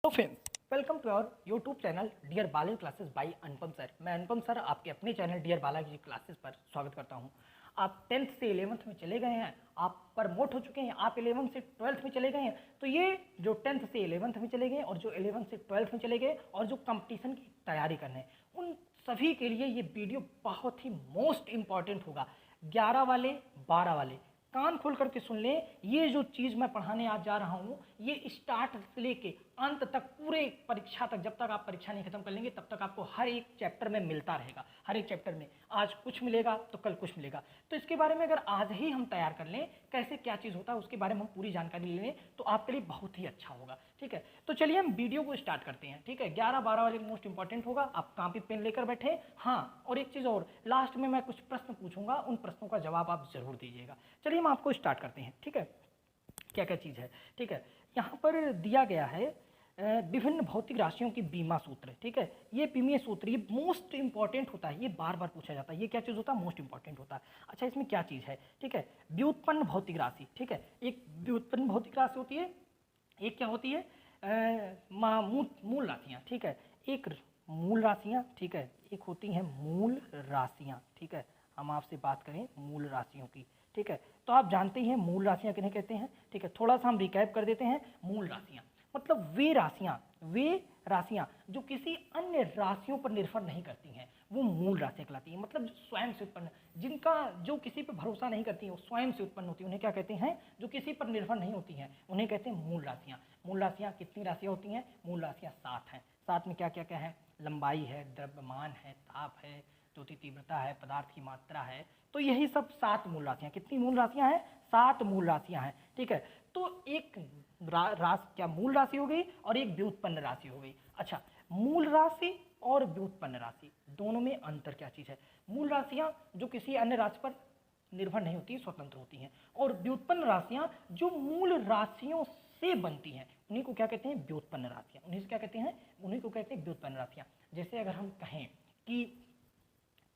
तो friends, welcome to our YouTube channel dear Bala classes by Anupam sir. मैं Anupam sir आपके अपने चैनल डियर बाला की क्लासेस पर स्वागत करता हूं। आप 10th से 11th में चले गए हैं, आप प्रमोट हो चुके हैं, आप 11th से 12th में चले गए हैं। तो ये जो 10th से 11th में चले गए और जो 11th से 12th में चले गए और जो कंपटीशन की तैयारी करने, उन सभी के लिए ये वीडियो बहुत ही मोस्ट इंपॉर्टेंट होगा। 11 वाले 12 वाले कान खोल करके सुन लें। ये जो चीज़ मैं पढ़ाने आज जा रहा हूँ, ये स्टार्ट से लेके अंत तक, पूरे परीक्षा तक, जब तक आप परीक्षा नहीं खत्म कर लेंगे तब तक आपको हर एक चैप्टर में मिलता रहेगा। हर एक चैप्टर में आज कुछ मिलेगा तो कल कुछ मिलेगा। तो इसके बारे में अगर आज ही हम तैयार कर लें, कैसे क्या चीज़ होता है उसके बारे में हम पूरी जानकारी ले लें, तो आपके लिए बहुत ही अच्छा होगा। ठीक है, तो चलिए हम वीडियो को स्टार्ट करते हैं। ठीक है, 11-12 वाले मोस्ट इंपॉर्टेंट होगा। आप कॉपी पेन लेकर बैठे। हाँ, और एक चीज़ और, लास्ट में मैं कुछ प्रश्न पूछूंगा, उन प्रश्नों का जवाब आप जरूर दीजिएगा। चलिए हम आपको स्टार्ट करते हैं। ठीक है, क्या क्या चीज़ है। ठीक है, यहाँ पर दिया गया है विभिन्न भौतिक राशियों की बीमा सूत्र। ठीक है, ये बीमीय सूत्र, ये मोस्ट इंपॉर्टेंट होता है, ये बार बार पूछा जाता है। ये क्या चीज़ होता है? मोस्ट इंपॉर्टेंट होता है। अच्छा, इसमें क्या चीज़ है? ठीक है, व्युत्पन्न भौतिक राशि। ठीक है, एक व्युत्पन्न भौतिक राशि होती है, एक क्या होती है? मूल राशियाँ। ठीक है, एक मूल राशियाँ, ठीक है, एक होती हैं मूल राशियाँ। ठीक है, हम आपसे बात करें मूल राशियों की। ठीक है, तो आप जानते ही हैं मूल राशियाँ किन्हें कहते हैं। ठीक है, थोड़ा सा हम रिकैप कर देते हैं। मूल राशियाँ मतलब वे राशियाँ जो किसी अन्य राशियों पर निर्भर नहीं करती हैं, वो मूल राशियाँ कहलाती हैं। मतलब जो स्वयं से उत्पन्न, जिनका जो किसी पर भरोसा नहीं करती हैं, वो स्वयं से उत्पन्न होती हैं, उन्हें क्या कहते हैं? जो किसी पर निर्भर नहीं होती हैं, उन्हें कहते हैं मूल राशियाँ। मूल राशियाँ कितनी राशियाँ होती हैं? मूल राशियाँ 7 हैं। 7 में क्या क्या क्या है? लंबाई है, द्रव्यमान है, ताप है, ज्योति तीव्रता है, पदार्थ की मात्रा है। तो यही सब 7 मूल राशियाँ। कितनी मूल राशियाँ हैं? 7 मूल राशियाँ हैं। ठीक है, तो एक क्या मूल राशि हो गई और एक व्युत्पन्न राशि हो गई। अच्छा, मूल राशि और व्युत्पन्न राशि दोनों में अंतर क्या चीज़ है? मूल राशियाँ जो किसी अन्य राशि पर निर्भर नहीं होती, स्वतंत्र होती हैं, और व्युत्पन्न राशियाँ जो मूल राशियों से बनती हैं, उन्हीं को क्या कहते हैं? व्युत्पन्न राशियाँ। उन्हीं से क्या कहते हैं? उन्हीं को कहते हैं व्युत्पन्न राशियाँ। जैसे अगर हम कहें कि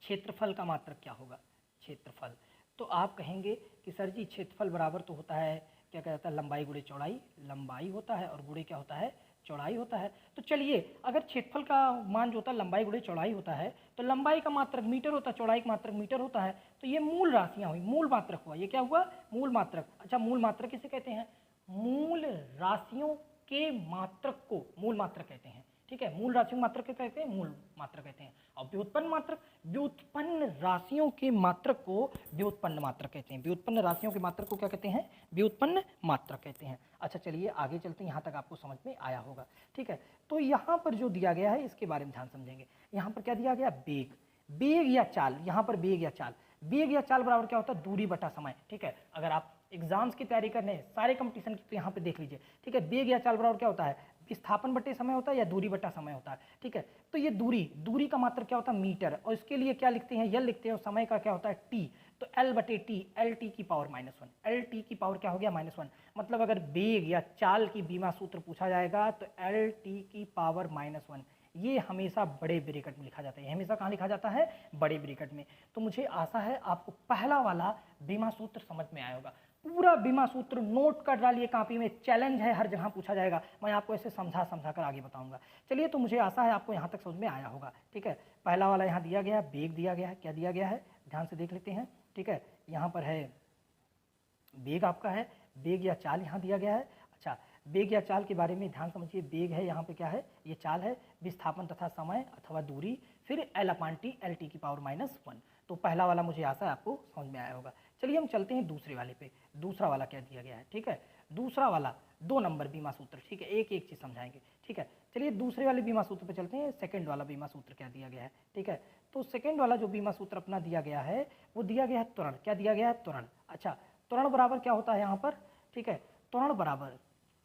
क्षेत्रफल का मात्रक क्या होगा? क्षेत्रफल, तो आप कहेंगे कि सर जी क्षेत्रफल बराबर तो होता है, क्या कहता है? लंबाई गुणे चौड़ाई। लंबाई होता है और गुणे क्या होता है? चौड़ाई होता है। तो चलिए, अगर क्षेत्रफल का मान जो होता है लंबाई गुणे चौड़ाई होता है, तो लंबाई का मात्रक मीटर होता है, चौड़ाई का मात्रक मीटर होता है। तो ये मूल राशियाँ हुई, मूल मात्रक हुआ। ये क्या हुआ? मूल मात्रक। अच्छा, मूल मात्रक किसे कहते हैं? मूल राशियों के मात्रक को मूल मात्रक कहते हैं। ठीक है, मूल राशियों मात्रक क्या कहते हैं? मूल मात्रक कहते हैं। और व्युत्पन्न मात्रक, व्युत्पन्न राशियों के मात्रक को व्युत्पन्न मात्रक कहते हैं। व्युत्पन्न राशियों के मात्रक को क्या कहते हैं? व्युत्पन्न मात्रक कहते हैं। अच्छा, चलिए आगे चलते हैं, यहाँ तक आपको समझ में आया होगा। ठीक है, तो यहाँ पर जो दिया गया है इसके बारे में ध्यान समझेंगे। यहाँ पर क्या दिया गया? बेग। बेग या चाल, यहाँ पर बेग या चाल। बेग या चाल बराबर क्या होता है? दूरी बटा समय। ठीक है, अगर आप एग्जाम्स की तैयारी करने हैं, सारे कंपटीशन की, तो यहाँ पे देख लीजिए। ठीक है, बेग या चाल बराबर क्या होता है? विस्थापन बटे समय होता है या दूरी बटा समय होता है। ठीक है, तो ये दूरी का मात्रक क्या होता है? मीटर। और इसके लिए क्या लिखते हैं? एल लिखते हैं, और समय का क्या होता है? टी। तो एल बटे टी, एल टी की पावर -1। एल टी की पावर क्या हो गया? -1। मतलब अगर बेग या चाल की बीमा सूत्र पूछा जाएगा तो एल टी की पावर -1, ये हमेशा बड़े ब्रैकेट में लिखा जाता है। ये हमेशा कहाँ लिखा जाता है? बड़े ब्रैकेट में। तो मुझे आशा है आपको पहला वाला बीमा सूत्र समझ में आया होगा। पूरा बीमा सूत्र नोट कर डालिए कॉपी में, चैलेंज है, हर जगह पूछा जाएगा। मैं आपको ऐसे समझा कर आगे बताऊंगा। चलिए, तो मुझे आशा है आपको यहाँ तक समझ में आया होगा। ठीक है, पहला वाला यहाँ दिया गया है, बेग दिया गया है। क्या दिया गया है? ध्यान से देख लेते हैं। ठीक है, यहाँ पर है बेग आपका है, बेग या चाल यहाँ दिया गया है। अच्छा, बेग या चाल के बारे में ध्यान समझिए। बेग है, यहाँ पे क्या है? ये चाल है। विस्थापन तथा समय अथवा दूरी, फिर एल अपान टी, एल टी की पावर -1। तो पहला वाला मुझे आशा है आपको समझ में आया होगा। चलिए हम चलते हैं दूसरे वाले पे। दूसरा वाला क्या दिया गया है? ठीक है, दूसरा वाला 2 नंबर बीमा सूत्र। ठीक है, एक एक चीज़ समझाएंगे। ठीक है, चलिए दूसरे वाले बीमा सूत्र पे चलते हैं। सेकंड वाला बीमा सूत्र क्या दिया गया है? ठीक है, तो सेकंड वाला जो बीमा सूत्र अपना दिया गया है, वो दिया गया है त्वरण। क्या दिया गया है? त्वरण। अच्छा, त्वरण बराबर क्या होता है यहाँ पर? ठीक है, त्वरण बराबर,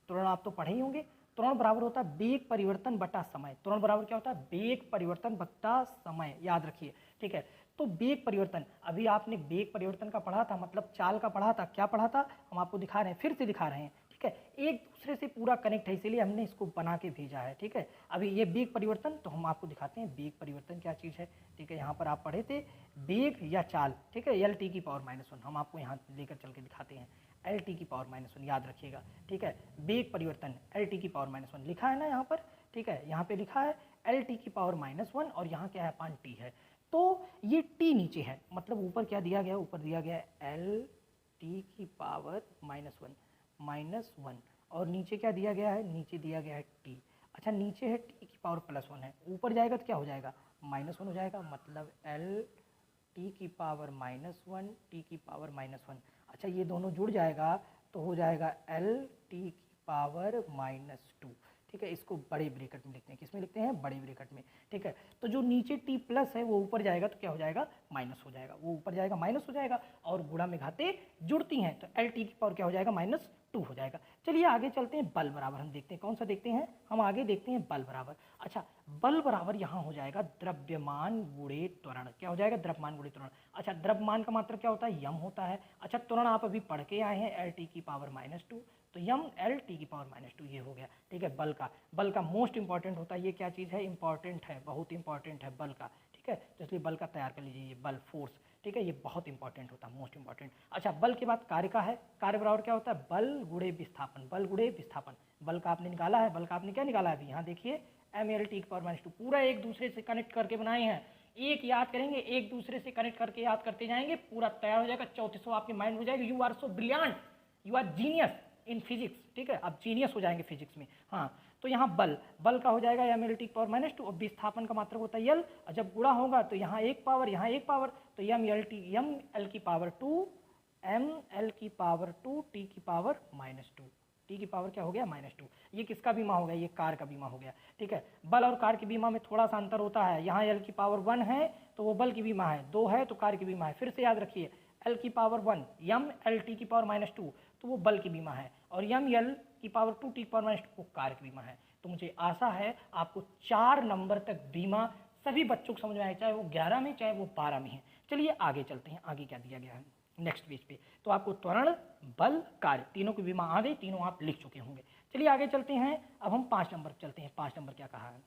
त्वरण आप तो पढ़े ही होंगे। त्वरण बराबर होता है बेग परिवर्तन बटा समय। त्वरण बराबर क्या होता है? बेग परिवर्तन बटा समय, याद रखिए। ठीक है, तो बेग परिवर्तन, अभी आपने बेग परिवर्तन का पढ़ा था, मतलब चाल का पढ़ा था। क्या पढ़ा था? हम आपको दिखा रहे हैं, फिर से दिखा रहे हैं। ठीक है, एक दूसरे से पूरा कनेक्ट है, इसीलिए हमने इसको बना के भेजा है। ठीक है, अभी ये बेग परिवर्तन, तो हम आपको दिखाते हैं बेग परिवर्तन क्या चीज़ है। ठीक है, यहाँ पर आप पढ़े थे बेग या चाल। ठीक है, एल टी की पावर -1, हम आपको यहाँ लेकर चल के दिखाते हैं। एल टी की पावर -1 याद रखिएगा, ठीक है। वेग परिवर्तन एल टी की पावर -1 लिखा है ना यहाँ पर, ठीक है, यहाँ पे लिखा है एल टी की पावर -1 और यहाँ क्या है अपान टी है। तो ये टी नीचे है, मतलब ऊपर क्या दिया गया, ऊपर दिया गया है एल टी की पावर -1 और नीचे क्या दिया गया है, नीचे दिया गया है टी। अच्छा नीचे है टी की पावर +1 है, ऊपर जाएगा तो क्या हो जाएगा -1 हो जाएगा, मतलब एल टी की पावर -1 टी की पावर -1। अच्छा ये दोनों जुड़ जाएगा तो हो जाएगा एल टी की पावर -2, ठीक है। इसको बड़े ब्रैकेट में लिखते हैं, किसमें लिखते हैं, बड़े ब्रैकेट में, ठीक है। तो जो नीचे टी प्लस है वो ऊपर जाएगा तो क्या हो जाएगा, माइनस हो जाएगा, वो ऊपर जाएगा माइनस हो जाएगा, और गुणा में घाते जुड़ती हैं तो एल टी की पावर क्या हो जाएगा -2 हो जाएगा। चलिए आगे चलते हैं, बल बराबर हम देखते हैं, कौन सा देखते हैं, हम आगे देखते हैं बल बराबर। अच्छा बल बराबर यहाँ हो जाएगा द्रव्यमान गुणे त्वरण, क्या हो जाएगा, द्रव्यमान गुणे त्वरण। अच्छा द्रव्यमान का मात्रक क्या होता है, यम होता है। अच्छा त्वरण आप अभी पढ़ के आए हैं एल टी की पावर -2, तो यम एल टी की पावर -2 ये हो गया, ठीक है। बल का मोस्ट इंपॉर्टेंट होता है, ये क्या चीज़ है, इंपॉर्टेंट है, बहुत इंपॉर्टेंट है बल का, ठीक है। तो इसलिए बल का तैयार कर लीजिए, ये बल फोर्स, ठीक है, ये बहुत इंपॉर्टेंट होता है, मोस्ट इंपॉर्टेंट। अच्छा बल के बाद कार्य का है, कार्य बराबर क्या होता है, बल गुणे विस्थापन, बल गुणे विस्थापन। बल का आपने निकाला है, बल का आपने क्या निकाला है अभी, यहाँ देखिए एम एल टी की पावर -2 पूरा एक दूसरे से कनेक्ट करके बनाए हैं, एक याद करेंगे एक दूसरे से कनेक्ट करके याद करते जाएंगे, पूरा तैयार हो जाएगा, 3400 आपके माइंड हो जाएगा। You are so brilliant, you are genius in physics, ठीक है, अब जीनियस हो जाएंगे फिजिक्स में। हाँ तो यहाँ बल का हो जाएगा एम एल टी की पावर -2 और विस्थापन का मात्रक होता है यल, और जब गुणा होगा तो यहाँ एक पावर यहाँ एक पावर, तो यम एल की पावर 2 एम एल की पावर 2 टी की पावर -2, टी की पावर क्या हो गया -2। ये किसका बीमा हो गया, ये कार का बीमा हो गया, ठीक है। बल और कार के बीमा में थोड़ा सा अंतर होता है, यहाँ एल की पावर 1 है तो वो बल की बीमा है, 2 है तो कार की बीमा है। फिर से याद रखिए एल की पावर 1 यम एल टी की पावर -2 तो वो बल की बीमा है, और यम एल की पावर 2 टी की पावर -2 वो कार की बीमा है। तो मुझे आशा है आपको 4 नंबर तक बीमा सभी बच्चों को समझ में आए, चाहे वो 11 में चाहे वो 12 में है। चलिए आगे चलते हैं, आगे क्या दिया गया है नेक्स्ट पेज पे। तो आपको त्वरण बल कार्य तीनों की बीमा आ गई, तीनों आप लिख चुके होंगे। चलिए आगे चलते हैं, अब हम 5 नंबर चलते हैं, 5 नंबर क्या कहा है,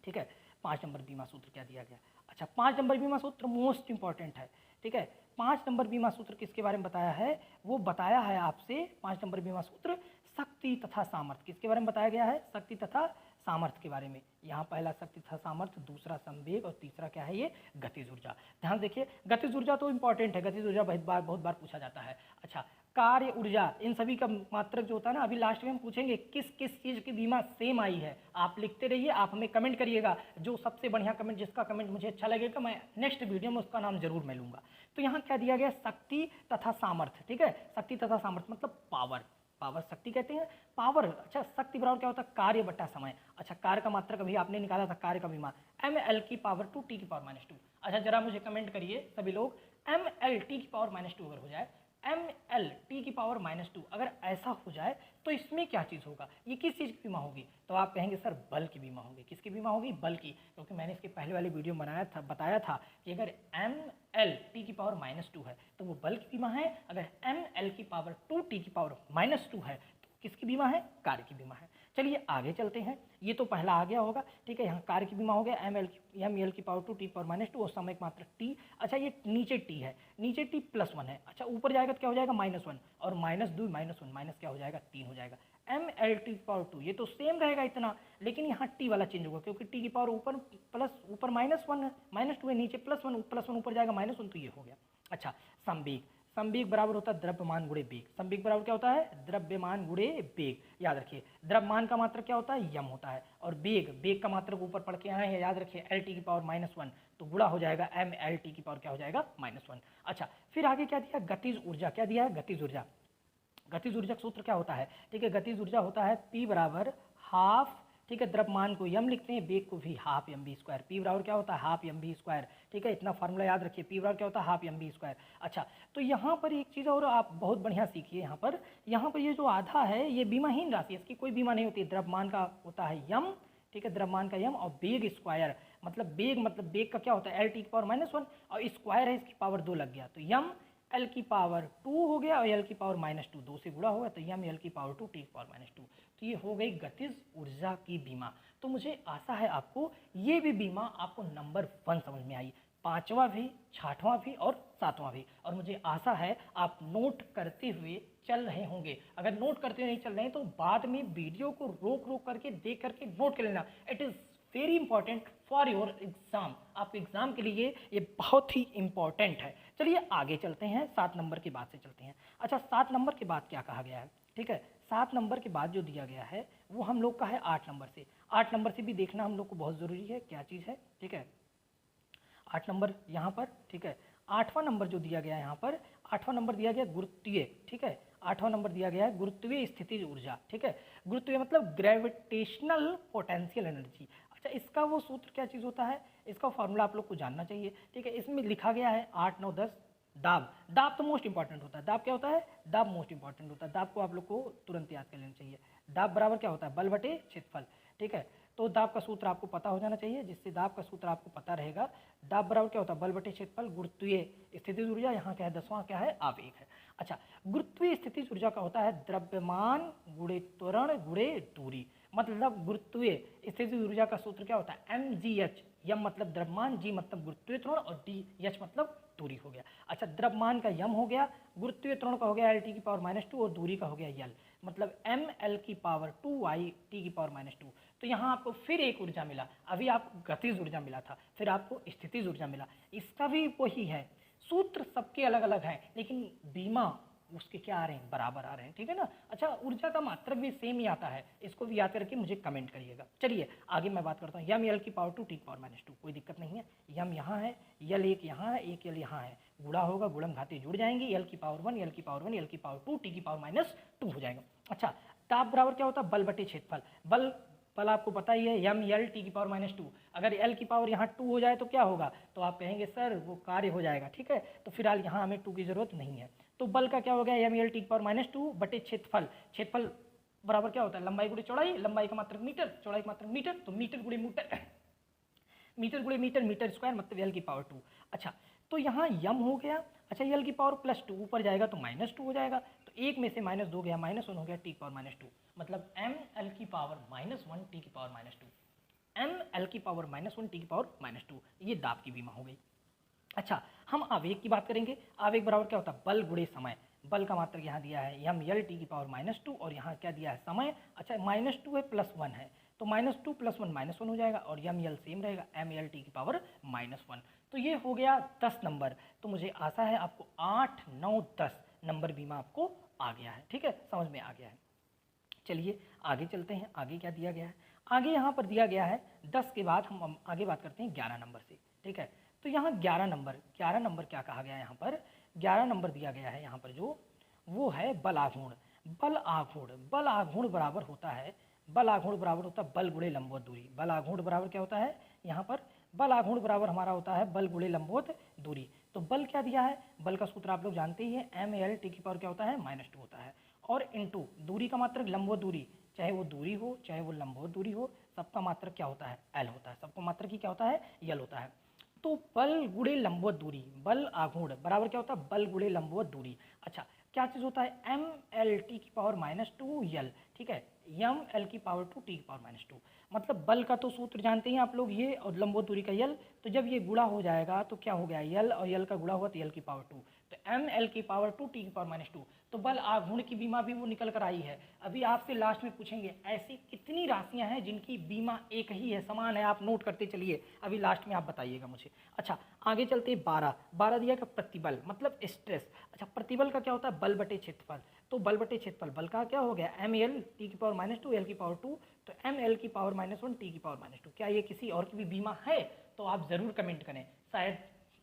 ठीक है। 5 नंबर बीमा सूत्र क्या दिया गया। अच्छा 5 नंबर बीमा सूत्र मोस्ट इंपॉर्टेंट है, ठीक है। 5 नंबर बीमा सूत्र किसके बारे में बताया है, वो बताया है आपसे 5 नंबर बीमा सूत्र शक्ति तथा सामर्थ्य, किसके बारे में बताया गया है, शक्ति तथा सामर्थ्य के बारे में। यहाँ पहला शक्ति तथा सामर्थ्य, दूसरा संवेग और तीसरा क्या है, ये गतिज ऊर्जा। ध्यान देखिए गतिज ऊर्जा तो इंपॉर्टेंट है, गतिज ऊर्जा बहुत बार पूछा जाता है। अच्छा कार्य ऊर्जा, इन सभी का मात्रक जो होता है ना, अभी लास्ट में हम पूछेंगे किस किस चीज़ की बीमा सेम आई है। आप लिखते रहिए, आप हमें कमेंट करिएगा, जो सबसे बढ़िया कमेंट, जिसका कमेंट मुझे अच्छा लगेगा मैं नेक्स्ट वीडियो में उसका नाम जरूर मैं लूँगा। तो यहाँ क्या दिया गया, शक्ति तथा सामर्थ्य, ठीक है। शक्ति तथा सामर्थ्य मतलब पावर, पावर शक्ति कहते हैं, पावर। अच्छा शक्ति बराबर क्या होता है, कार्य बटा समय। अच्छा कार्य का मात्रक अभी आपने निकाला था, कार्य का बीमा एम एल की पावर 2 टी की पावर -2। अच्छा जरा मुझे कमेंट करिए सभी लोग, एम एल टी की पावर -2 अगर हो जाए, एम एल टी की पावर -2 अगर ऐसा हो जाए तो इसमें क्या चीज़ होगा, ये किस चीज़ की बीमा होगी, तो आप कहेंगे सर बल की बीमा होगी। किसकी बीमा होगी, बल की, क्योंकि मैंने इसके पहले वाले वीडियो में बताया था कि अगर एम एल टी की पावर -2 है तो वो बल की बीमा है, अगर एम एल की पावर 2 टी की पावर -2 है तो किसकी बीमा है, कार्य की बीमा है। चलिए आगे चलते हैं, ये तो पहला आ गया होगा, ठीक है। यहाँ कार्य की बीमा हो गया एम एल की पावर 2 टी पावर -2 और समय मात्र टी। अच्छा ये नीचे टी है, नीचे टी +1 है। अच्छा ऊपर जाएगा तो क्या हो जाएगा -1 और -2 -1 माइनस क्या हो जाएगा 3 हो जाएगा। एम एल टी की पावर 2 ये तो सेम रहेगा इतना, लेकिन यहाँ टी वाला चेंज होगा क्योंकि टी की पावर ऊपर -1 है, -2 है, नीचे +1 ऊपर जाएगा -1 तो ये हो गया। अच्छा संवेग, संवेग बराबर होता है द्रव्यमान गुणे वेग। संवेग बराबर क्या होता है, द्रव्यमान गुणे वेग। याद रखिए द्रव्यमान का मात्रक क्या होता है, यम होता है, और वेग का मात्रक ऊपर पढ़ के आए हैं, याद रखिए एल टी की पावर -1 तो गुणा हो जाएगा एम एल टी की पावर क्या हो जाएगा -1। अच्छा फिर आगे क्या दिया, गतिज ऊर्जा। क्या दिया है, गतिज ऊर्जा। गतिज ऊर्जा का सूत्र क्या होता है, ठीक है। गतिज ऊर्जा होता है P बराबर हाफ, ठीक है, द्रव्यमान को यम लिखते हैं, वेग को भी half M V square. P बराबर क्या होता है, हाफ एम बी स्क्वायर, ठीक है। इतना फार्मूला याद रखिए, पी बराबर क्या होता है, हाफ एम बी स्क्वायर। अच्छा तो यहाँ पर एक चीज़ और आप बहुत बढ़िया सीखिए, यहाँ पर ये जो आधा है ये बीमाहीन राशि है, इसकी कोई बीमा नहीं होती। द्रव्यमान का होता है यम, ठीक है, द्रव्यमान का यम, और वेग स्क्वायर मतलब वेग का क्या होता है एल टी की पावर -1 और स्क्वायर है इसकी पावर 2 लग गया तो यम एल की पावर 2 हो गया और एल की पावर -2 2 से गुणा होगा तो यम एल की पावर 2 टी की पावर -2। तो ये हो गई गतिज ऊर्जा की बीमा। तो मुझे आशा है आपको ये भी बीमा आपको नंबर 1 समझ में आई। 5वां भी, 6वां भी और 7वां भी। और मुझे आशा है आप नोट करते हुए चल रहे होंगे। अगर नोट करते हुए नहीं चल रहे हैं तो बाद में वीडियो को रोक रोक करके देख करके नोट कर लेना। It is very important for your exam. आपके एग्जाम के लिए ये बहुत ही इंपॉर्टेंट है। चलिए आगे चलते हैं, 7 नंबर के बाद से चलते हैं। अच्छा, 7 नंबर के बाद क्या कहा गया है? ठीक है, 7 नंबर के बाद जो दिया गया है वो हम लोग का है 8 नंबर से। 8 नंबर से भी देखना हम लोग को बहुत ज़रूरी है, क्या चीज़ है। ठीक है, 8 नंबर यहाँ पर। ठीक है, 8वां नंबर जो दिया गया है यहाँ पर, 8वां नंबर दिया गया गुरुत्वीय। ठीक है, 8वां नंबर दिया गया है गुरुत्वीय स्थितिज ऊर्जा। ठीक है, गुरुत्वीय मतलब ग्रेविटेशनल पोटेंशियल एनर्जी। अच्छा, इसका वो सूत्र क्या चीज़ होता है, इसका फॉर्मूला आप लोग को जानना चाहिए। ठीक है, इसमें लिखा गया है 8, 9, 10 दाब। दाब तो मोस्ट इंपॉर्टेंट होता है। दाब क्या होता है? दाब मोस्ट इंपॉर्टेंट होता है। दाब को आप लोग को तुरंत याद कर लेना चाहिए। दाब बराबर क्या होता है? बल बटे क्षेत्रफल। ठीक है, तो दाब का सूत्र आपको पता हो जाना चाहिए, जिससे दाब का सूत्र आपको पता रहेगा। दाब बराबर क्या होता है? बल बटे क्षेत्रफल गुरुत्वीय स्थितिज ऊर्जा। यहाँ क्या है? 10वां क्या है? आवेग है। अच्छा, गुरुत्वीय स्थितिज ऊर्जा का होता है द्रव्यमान गुणे त्वरण गुणे दूरी। मतलब गुरुत्वीय स्थितिज ऊर्जा का सूत्र क्या होता है? mgh। यम मतलब द्रव्यमान, जी मतलब गुरुत्वीय त्वरण और डी एच मतलब दूरी हो गया। अच्छा, द्रव्यमान का यम हो गया, गुरुत्वीय त्वरण का हो गया LT की पावर -2 और दूरी का हो गया यल, मतलब ml की पावर 2 t की पावर -2। तो यहाँ आपको फिर एक ऊर्जा मिला। अभी आपको गतिज ऊर्जा मिला था, फिर आपको स्थितिज ऊर्जा मिला। इसका भी वही है, सूत्र सबके अलग अलग हैं, लेकिन बीमा उसके क्या आ रहे हैं? बराबर आ रहे हैं। ठीक है ना। अच्छा, ऊर्जा का मात्रक भी सेम ही आता है, इसको भी याद करके मुझे कमेंट करिएगा। चलिए आगे मैं बात करता हूँ। यम यल की पावर 2 टी की पावर -2, कोई दिक्कत नहीं है। यम यहाँ है, यल एक यहाँ है, एक यल यहाँ है, गुणा होगा, गुणम घाती जुड़ जाएंगी। यल की पावर 1, यल की पावर 1, यल की पावर 2, टी की पावर -2 हो जाएगा। अच्छा, ताप बराबर क्या होता है? बल बटे क्षेत्रफल। बल बल आपको पता ही है, यम यल टी की पावर -2। अगर एल की पावर यहाँ 2 हो जाए तो क्या होगा? तो आप कहेंगे सर वो कार्य हो जाएगा। ठीक है, तो फिलहाल यहाँ हमें 2 की जरूरत नहीं है। तो बल का क्या हो गया? यम यल टी की पावर -2 बटे क्षेत्रफल। क्षेत्रफल बराबर क्या होता है? लंबाई गुणे चौड़ाई, लंबाई का मात्रक मीटर, चौड़ाई का मात्रक मीटर, तो मीटर गुणे मीटर, मीटर गुणे मीटर, मीटर स्क्वायर मतलब यल की पावर 2। अच्छा, तो यहाँ यम हो गया। अच्छा, यल की पावर +2 ऊपर जाएगा तो -2 हो जाएगा, तो एक में से -2 गया, -1 हो गया, टी की पावर -2, मतलब ml की पावर -1 टी की पावर -2, ml की पावर -1 टी की पावर -2। ये दाब की बीमा हो गई। अच्छा, हम आवेग की बात करेंगे। आवेग बराबर क्या होता है? बल गुणे समय। बल का मात्रक यहाँ दिया है यम यल टी की पावर -2 और यहाँ क्या दिया है? समय। अच्छा, -2 है +1 है, तो -2 + 1 -1 हो जाएगा और यम यल सेम रहेगा, एम यल टी की पावर -1। तो ये हो गया 10 नंबर। तो मुझे आशा है आपको 8, 9, 10 नंबर बीमा आपको आ गया है। ठीक है, समझ में आ गया है। चलिए आगे चलते हैं। आगे क्या दिया गया है? आगे यहाँ पर दिया गया है 10 के बाद हम आगे बात करते हैं 11 नंबर से। ठीक है, तो यहाँ 11 नंबर क्या कहा गया है? यहाँ पर 11 नंबर दिया गया है यहाँ पर जो, वो है बल आघूर्ण। बल आघूर्ण बराबर होता है, बल आघूर्ण बराबर होता है बल गुणे लंबवत दूरी। बल आघूर्ण बराबर क्या होता है? यहाँ पर बल आघूर्ण बराबर हमारा होता है बल गुणे लंबवत दूरी। तो बल क्या दिया है? बल का सूत्र आप लोग जानते ही हैं, एम एल टी की पावर क्या होता है? -2 होता है, और इनटू दूरी का मात्रक लंबवत दूरी, चाहे वो दूरी हो चाहे वो लंबवत दूरी हो, सबका मात्रक क्या होता है? एल होता है। सबका मात्रक ही क्या होता है? यल होता है। तो बल गुणे लंबवत दूरी, बल आघूर्ण बराबर क्या होता है? बल गुणे लंबवत दूरी। अच्छा, क्या चीज़ होता है? एम एल टी की पावर -2 यल। ठीक है, यम एल की पावर 2 टी की पावर -2, मतलब बल का तो सूत्र जानते हैं आप लोग ये, और लंबवत दूरी का यल। तो जब ये गुणा हो जाएगा तो क्या हो गया? यल और यल का गुणा हुआ तो यल की पावर 2, तो एम एल की पावर 2 टी की पावर -2। तो बल आघूर्ण की बीमा भी वो निकल कर आई है। अभी आपसे लास्ट में पूछेंगे ऐसी कितनी राशियां हैं जिनकी बीमा एक ही है, समान है, आप नोट करते चलिए, अभी लास्ट में आप बताइएगा मुझे। अच्छा, आगे चलते हैं 12 दिया का प्रतिबल मतलब स्ट्रेस। अच्छा, प्रतिबल का क्या होता है? बल बटे क्षेत्रफल। तो बल बटे क्षेत्रफल, बल का क्या हो गया? एम एल टी की पावर -2 एल की पावर 2, तो एम एल की पावर -1 टी की पावर -2। क्या ये किसी और की भी बीमा है? तो आप ज़रूर कमेंट करें। शायद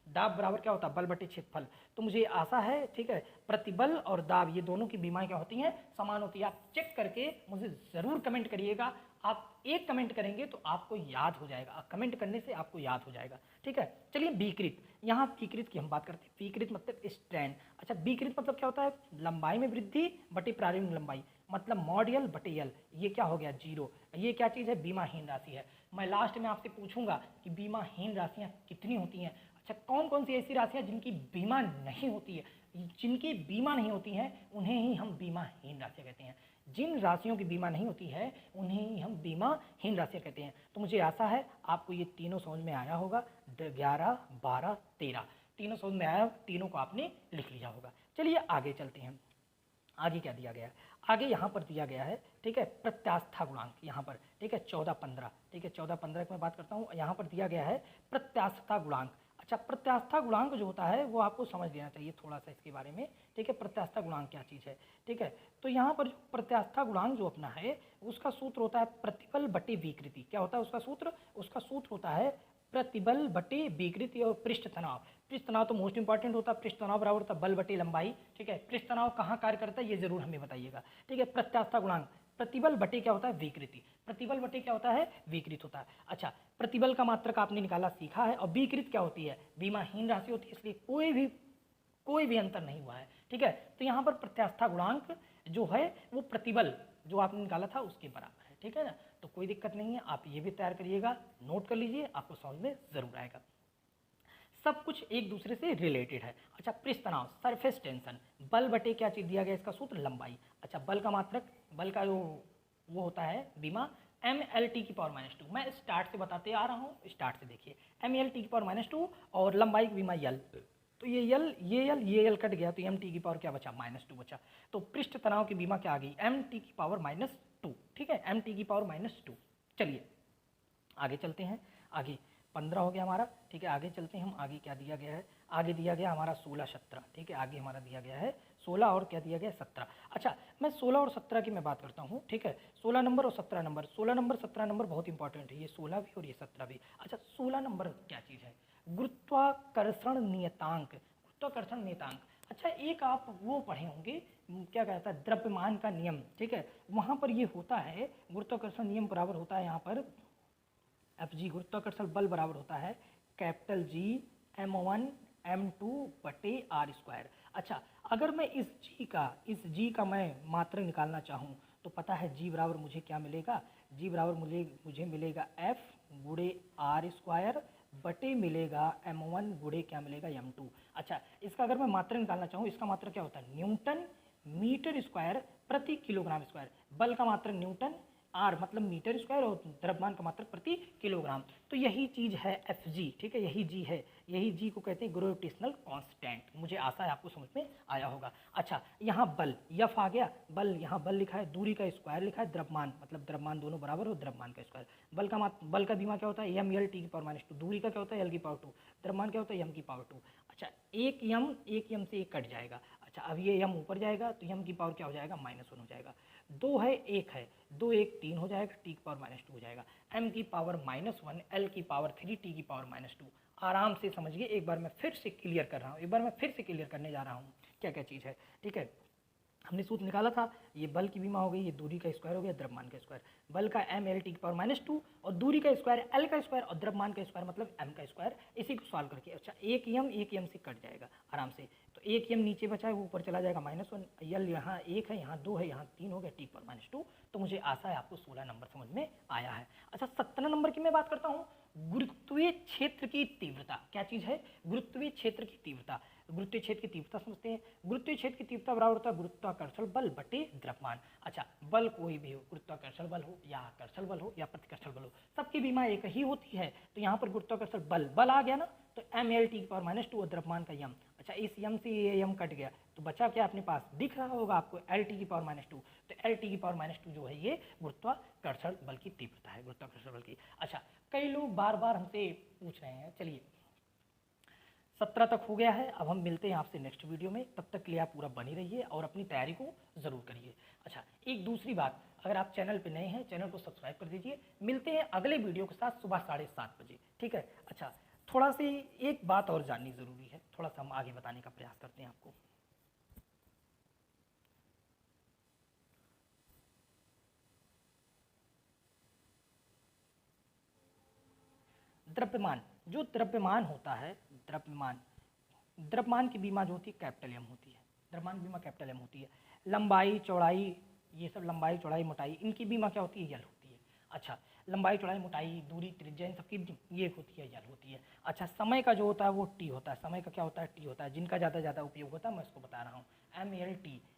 दाब बराबर क्या होता है? बल बटे क्षेत्रफल। तो मुझे आशा है, ठीक है, प्रतिबल और दाब ये दोनों की बीमाएं क्या होती हैं? समान होती है। आप चेक करके मुझे ज़रूर कमेंट करिएगा। आप एक कमेंट करेंगे तो आपको याद हो जाएगा, कमेंट करने से आपको याद हो जाएगा। ठीक है, चलिए विकृत, यहाँ विकृत की हम बात करते हैं। विकृत मतलब स्ट्रैंड। अच्छा, विकृत मतलब क्या होता है? लंबाई में वृद्धि बटे प्रारंभिक लंबाई, मतलब मॉड यल बटे यल। ये क्या हो गया? 0। ये क्या चीज़ है? बीमाहीन राशि है। मैं लास्ट में आपसे पूछूंगा कि बीमाहीन राशियाँ कितनी होती हैं। अच्छा, कौन कौन सी ऐसी राशियाँ जिनकी बीमा नहीं होती है? जिनकी बीमा नहीं होती हैं उन्हें ही हम बीमाहीन राशियाँ कहते हैं। जिन राशियों की बीमा नहीं होती है उन्हें ही हम बीमाहीन राशियाँ कहते हैं। तो मुझे आशा है आपको ये तीनों समझ में आया होगा। 11, 12, 13 तीनों समझ में आया, तीनों को आपने लिख लिया होगा। चलिए आगे चलते हैं। आगे क्या दिया गया है? आगे यहाँ पर दिया गया है, ठीक है, प्रत्यास्था गुणांक यहाँ पर, ठीक है, 14, 15, ठीक है, 14, 15 की मैं बात करता हूँ। यहाँ पर दिया गया है प्रत्यास्था गुणांक। अच्छा, प्रत्यास्था गुणांक जो होता है वो आपको समझ लेना चाहिए थोड़ा सा इसके बारे में, ठीक है। प्रत्यास्था गुणांक क्या चीज़ है, ठीक है। तो यहाँ पर जो प्रत्यास्था गुणांक जो अपना है उसका सूत्र होता है प्रतिबल बटे विकृति। क्या होता है उसका सूत्र? उसका सूत्र होता है प्रतिबल बटे विकृति और पृष्ठ तनाव। पृष्ठ तनाव तो मोस्ट इंपॉर्टेंट होता है। पृष्ठ तनाव बराबर होता है बल बटे लंबाई, ठीक है। पृष्ठ तनाव कहाँ कार्य करता है ये जरूर हमें बताइएगा, ठीक है। प्रत्यास्था गुणांक प्रतिबल बटे क्या होता है? विकृति। प्रतिबल बटे क्या होता है? विकृत होता है। अच्छा, प्रतिबल का मात्रक आपने निकाला सीखा है, और विकृत क्या होती है? बीमाहीन राशि होती है, इसलिए कोई भी अंतर नहीं हुआ है, ठीक है। तो यहाँ पर प्रत्यास्था गुणांक जो है वो प्रतिबल जो आपने निकाला था उसके बराबर है, ठीक है ना। तो कोई दिक्कत नहीं है, आप ये भी तैयार करिएगा, नोट कर लीजिए, आपको समझ में जरूर आएगा। सब कुछ एक दूसरे से रिलेटेड है। अच्छा, पृष्ठ तनाव सरफेस टेंशन, बल बटे क्या चीज दिया गया इसका सूत्र? लंबाई। अच्छा, बल का मात्रक, बल का जो वो होता है बीमा mLt की पावर -2। मैं स्टार्ट से बताते आ रहा हूँ, स्टार्ट से देखिए, mLt की पावर -2 और लंबाई की बीमा यल। तो ये यल कट गया तो mt की पावर क्या बचा? -2 बचा। तो पृष्ठ तनाव की बीमा क्या आ गई? mt की पावर -2, ठीक है, mt की पावर -2। चलिए आगे चलते हैं। आगे 15 हो गया हमारा, ठीक है। आगे चलते हैं हम, आगे क्या दिया गया है? आगे दिया गया हमारा 16, 17, ठीक है। आगे हमारा दिया गया है 16 और क्या दिया गया? 17। अच्छा, मैं 16 और 17 की मैं बात करता हूँ, ठीक है। 16 नंबर और 17 नंबर, 16 नंबर 17 नंबर बहुत इंपॉर्टेंट है, ये 16 भी और ये 17 भी। अच्छा, 16 नंबर क्या चीज़ है? गुरुत्वाकर्षण नियतांक। गुरुत्वाकर्षण नियतांक, अच्छा, एक आप वो पढ़े होंगे, क्या कहता है, द्रव्यमान का नियम, ठीक है। वहाँ पर ये होता है, गुरुत्वाकर्षण नियम बराबर होता है यहाँ पर Fg, गुरुत्वाकर्षण बल बराबर होता है कैपिटल G m1 m2 बटे r²। अच्छा, अगर मैं इस G का मैं मात्रक निकालना चाहूँ तो पता है G बराबर मुझे क्या मिलेगा? G बराबर मुझे मिलेगा F गुणे r² बटे मिलेगा m1 गुणे क्या मिलेगा? m2। अच्छा, इसका अगर मैं मात्रक निकालना चाहूँ, इसका मात्रक क्या होता है? न्यूटन मीटर स्क्वायर प्रति किलोग्राम स्क्वायर। बल का मात्रक न्यूटन, आर मतलब मीटर स्क्वायर, और द्रव्यमान का मात्रक प्रति किलोग्राम। तो यही चीज़ है Fg, ठीक है, यही जी है, यही जी को कहते हैं ग्रेविटेशनल कांस्टेंट। मुझे आशा है आपको समझ में आया होगा। अच्छा, यहाँ बल यफ आ गया, बल यहाँ बल लिखा है, दूरी का स्क्वायर लिखा है, द्रव्यमान मतलब द्रव्यमान दोनों बराबर हो, द्रव्यमान का स्क्वायर। बल का बीमा क्या होता है? mL t की पावर -2। दूरी का क्या होता है? L की पावर 2। द्रव्यमान क्या होता है? m की पावर 2। अच्छा, एक यम से एक कट जाएगा। अच्छा, अब ये यम ऊपर जाएगा तो यम की पावर क्या हो जाएगा? -1 हो जाएगा। 2 है 1 है, 2 1 3 हो जाएगा, t की पावर -2 हो जाएगा। m की पावर -1, l की पावर 3, t की पावर -2। आराम से समझिए, एक बार मैं फिर से क्लियर कर रहा हूँ, एक बार मैं फिर से क्लियर करने जा रहा हूँ क्या क्या चीज़ है, ठीक है। हमने सूत्र निकाला था, ये बल की बीमा हो गई, ये दूरी का स्क्वायर हो गया, द्रव्यमान का स्क्वायर। बल का mL t की पावर -2 और दूरी का स्क्वायर L का स्क्वायर और द्रव्यमान का स्क्वायर मतलब m का स्क्वायर। इसी को सॉल्व करके, अच्छा, एक यम से कट जाएगा आराम से, तो एक यम नीचे बचा है वो ऊपर चला जाएगा -1। यल यहाँ 1 है, यहाँ 2 है, यहाँ 3 हो गया, t की पावर -2। तो मुझे आशा है आपको 16 नंबर समझ में आया है। अच्छा, 17 नंबर की मैं बात करता हूँ, गुरुत्वीय क्षेत्र की तीव्रता। क्या चीज़ है? गुरुत्वीय क्षेत्र की तीव्रता। गुरुत्वीय क्षेत्र की तीव्रता समझते हैं। गुरुत्वीय क्षेत्र की तीव्रता बराबर होता है गुरुत्वाकर्षण बल बटे द्रव्यमान। अच्छा, बल कोई भी हो, गुरुत्वाकर्षण बल हो या आकर्षण बल हो या प्रतिकर्षण बल हो, सबकी बीमा एक ही होती है। तो यहाँ पर गुरुत्वाकर्षण बल आ गया ना, तो mL t की पावर -2 और द्रव्यमान का यम। अच्छा, इस यम से ये यम कट गया तो बचा क्या अपने पास? दिख रहा होगा आपको, L t की पावर -2। तो L t की पावर -2 जो है ये गुरुत्वाकर्षण बल की तीव्रता है, गुरुत्वाकर्षण बल की। अच्छा, कई लोग बार बार हमसे पूछ रहे हैं, चलिए 17 तक हो गया है, अब हम मिलते हैं आपसे नेक्स्ट वीडियो में। तब तक के लिए आप पूरा बनी रहिए और अपनी तैयारी को ज़रूर करिए। अच्छा, एक दूसरी बात, अगर आप चैनल पे नए हैं, चैनल को सब्सक्राइब कर दीजिए। मिलते हैं अगले वीडियो के साथ सुबह 7:30 बजे, ठीक है। अच्छा, थोड़ा सी एक बात और जाननी ज़रूरी है, थोड़ा सा हम आगे बताने का प्रयास करते हैं आपको। द्रव्यमान, जो द्रव्यमान होता है, द्रव्यमान की बीमा जो होती है कैपिटल एम होती है। द्रव्यमान की बीमा कैपिटल एम होती है। लंबाई चौड़ाई, ये सब लंबाई चौड़ाई मोटाई, इनकी बीमा क्या होती है? यल होती है। अच्छा, लंबाई चौड़ाई मोटाई दूरी त्रिज्या इन सबकी ये होती है यल होती है। अच्छा, समय का जो होता है वो टी होता है, समय का क्या होता है टी होता है, जिनका ज़्यादा उपयोग होता है मैं उसको बता रहा हूँ।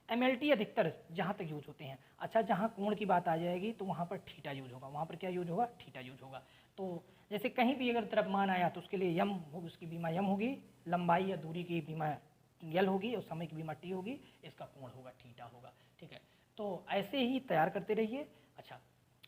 एम एल टी अधिकतर जहाँ तक यूज होते हैं। अच्छा, जहाँ कोण की बात आ जाएगी तो वहाँ पर थीटा यूज होगा, वहाँ पर क्या यूज होगा, थीटा यूज होगा। तो जैसे कहीं भी अगर द्रव्यमान आया तो उसके लिए यम होगी, उसकी बीमा यम होगी, लंबाई या दूरी की बीमा यल होगी और समय की बीमा टी होगी, इसका कोण होगा थीटा होगा। ठीक है, तो ऐसे ही तैयार करते रहिए। अच्छा,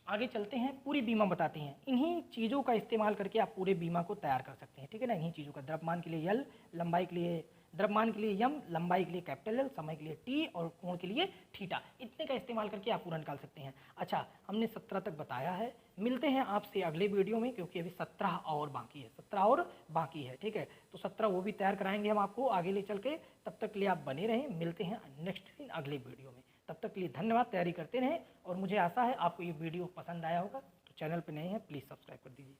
आगे चलते हैं, पूरी बीमा बताते हैं। इन्हीं चीज़ों का इस्तेमाल करके आप पूरे बीमा को तैयार कर सकते हैं। ठीक है ना, इन्हीं चीज़ों का, द्रव्यमान के लिए यल, लंबाई के लिए द्रव्यमान के लिए यम, लंबाई के लिए कैपिटल एल, समय के लिए टी और कोण के लिए थीटा, इतने का इस्तेमाल करके आप पूरा निकाल सकते हैं। अच्छा, हमने 17 तक बताया है। मिलते हैं आपसे अगले वीडियो में, क्योंकि अभी 17 और बाकी है, 17 और बाकी है। ठीक है, तो 17 वो भी तैयार कराएंगे हम आपको आगे ले चल के। तब तक के लिए आप बने रहें, मिलते हैं नेक्स्ट दिन अगले वीडियो में। तब तक के लिए धन्यवाद, तैयारी करते रहें। और मुझे आशा है आपको ये वीडियो पसंद आया होगा। तो चैनल पर नए हैं प्लीज़ सब्सक्राइब कर दीजिए।